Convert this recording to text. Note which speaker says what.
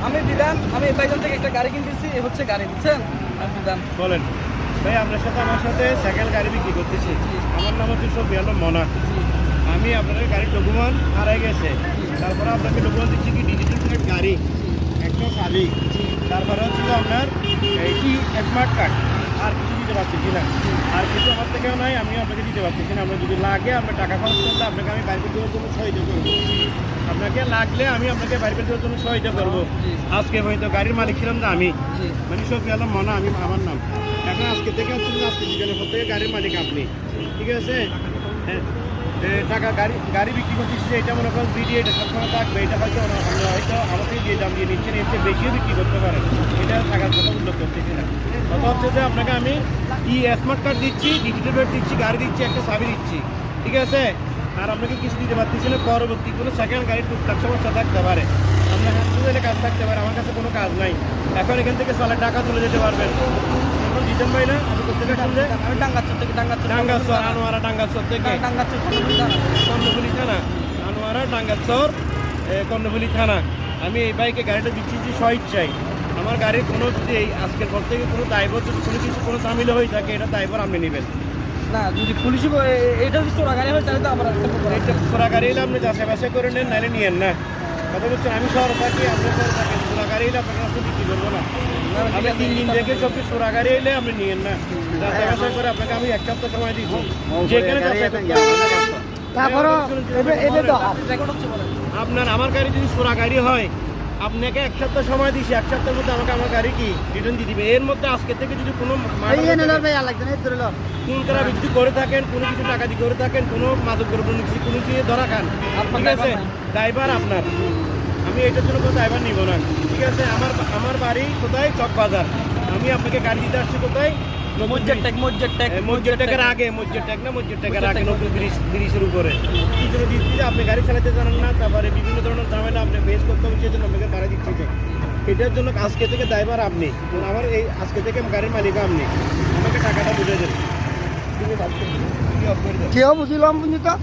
Speaker 1: আমি বিধান, আমি এই বাইজন থেকে একটা গাড়ি কিনতেছি, এ হচ্ছে গাড়ি, বুঝছেন? আমি বিধান
Speaker 2: বলেন ভাই, আপনার সাথে আমার সাথে সাইকেল গাড়ি বিক্রি করতেছি। আমার নাম হচ্ছে সফি আলম মনা। আমি আপনাদের গাড়ির ডকুমেন্ট হারাই গেছে, তারপরে আপনাকে ডকুমেন্ট দিচ্ছি কি ডিজিটাল প্লেট গাড়ি একটা সারি, তারপরে হচ্ছে যে আপনার এই কি স্মার্ট কার্ড, আর কিছু দিতে পারতেছি না। আর কিছু আমার থেকেও নাই, আমি আপনাকে দিতে পারতেছি না। আপনার যদি লাগে আপনার টাকা খরচ করলে আপনাকে আমি বাইরে দেওয়ার জন্য সহায়তা করবো। আপনাকে লাগলে আমি আপনাকে বাইরে দেওয়ার জন্য সহায়তা করবো। আজকে হয়তো গাড়ির মালিক ছিলাম না আমি, মানে সফি আলম মনা আমি, আমার নাম। এখন আজকে থেকে হচ্ছে আজকে বিকেলের পর থেকে গাড়ির মালিক আপনি, ঠিক আছে? হ্যাঁ, টাকা গাড়ি বিক্রি করতেছি, এটা মনে করেন ভিডিও, এটা সবসময় থাকবে। এটা হয়তো হয়তো আমাকে যে দাম দিয়ে নিচ্ছেন এর চেয়ে বেশিও বিক্রি করতে পারেন, এটা টাকার কথা উল্লেখ করতেছি না। কথা হচ্ছে যে আপনাকে আমি স্মার্ট কার্ড দিচ্ছি, ডিজিটাল পেড দিচ্ছি, গাড়ি দিচ্ছি, একটা চাবি দিচ্ছি, ঠিক আছে? আর আপনাকে কিছু দিতে পারতেছি না। পরবর্তী কোনো সেকেন্ড গাড়ির টুকটাক সমস্যা থাকতে পারে, আপনার হাতে দিলে কাজ থাকতে পারে, আমার কাছে কোনো কাজ নাই। এখন এখান থেকে চলে টাকা তুলে যেতে পারবেন। এখন দিতেন ভাই না, আমি কোথেকে শুনলে?
Speaker 1: আমি ডাঙ্গাচর থেকে,
Speaker 2: ডাঙ্গাচর, আনোয়ারা ডাঙ্গাচর থেকে,
Speaker 1: ডাঙ্গাচর
Speaker 2: কর্ণফুলি থানা, আনোয়ারা ডাঙ্গাচর, কর্ণফুলি থানা। আমি এই বাইকে গাড়িটা দিচ্ছি যে স্বইচ্ছাই। আমার গাড়ির কোনো যদি এই আজকের পর থেকে কোনো দায়ভার যদি কোনো কিছু কোনো ঝামেলা হয়ে থাকে, এটা দায়ভার আপনি নেবেন
Speaker 1: না। যদি পুলিশ এটা যদি চোরা গাড়ি হয় তাহলে তো আমার
Speaker 2: এটা চোরা গাড়ি এলে আপনি যাচাই বাছাই করে নেন, নাহলে নিয়েন না। কথা বলছেন আমি শহরে থাকি, আপনি শহরে থাকেন, চোরা গাড়ি এলে আপনার কাছে বিক্রি করবো না। আমি 3 দিন দেখে সব কিছু চোরা গাড়ি এলে আপনি নিয়েন না, যাচাই বাছাই করে আপনাকে আমি 1 সপ্তাহ সময় দিচ্ছি, যেখানে যাচাই করতে আপনার আমার গাড়ি যদি চোরা গাড়ি হয়, আপনাকে 1 সপ্তাহ সময় দিচ্ছি, 1 সপ্তাহের মধ্যে আমাকে আমার গাড়ি কি রিটার্ন দিয়ে দিবে। এর মধ্যে আজকে থেকে যদি কোনো খুন করা বিক্রি করে থাকেন, কোনো কিছু টাকা দিয়ে করে থাকেন, কোনো মাদক দ্রব্য কোনো কিছু ধরা খান, ঠিক আছে? ড্রাইভার আপনার, আমি এটার জন্য কোনো ড্রাইভার নিব না, ঠিক আছে? আমার বাড়ি কোথায়? চকবাজার। আমি আপনাকে গাড়ি দিতে আসছি কোথায়? মসজিদ ট্যাগের আগে, মসজিদ ট্যাগ না, মসজিদ ট্যাগের আগে, নতুন ব্রিজের উপরে। কি জন্য দিচ্ছি যে আপনি গাড়ি চালাতে জানেন না, তারপরে বিভিন্ন ধরনের ঝামেলা আপনি ফেস করতে হবে, সেই জন্য আপনাকে ভাড়া দিচ্ছি। এটার জন্য আজকে থেকে ড্রাইভার আপনি, আমার এই আজকে থেকে গাড়ির মালিক আপনি, আমাকে টাকাটা বুঝে দেন।
Speaker 1: কেউ বুঝলাম বুঝি তো।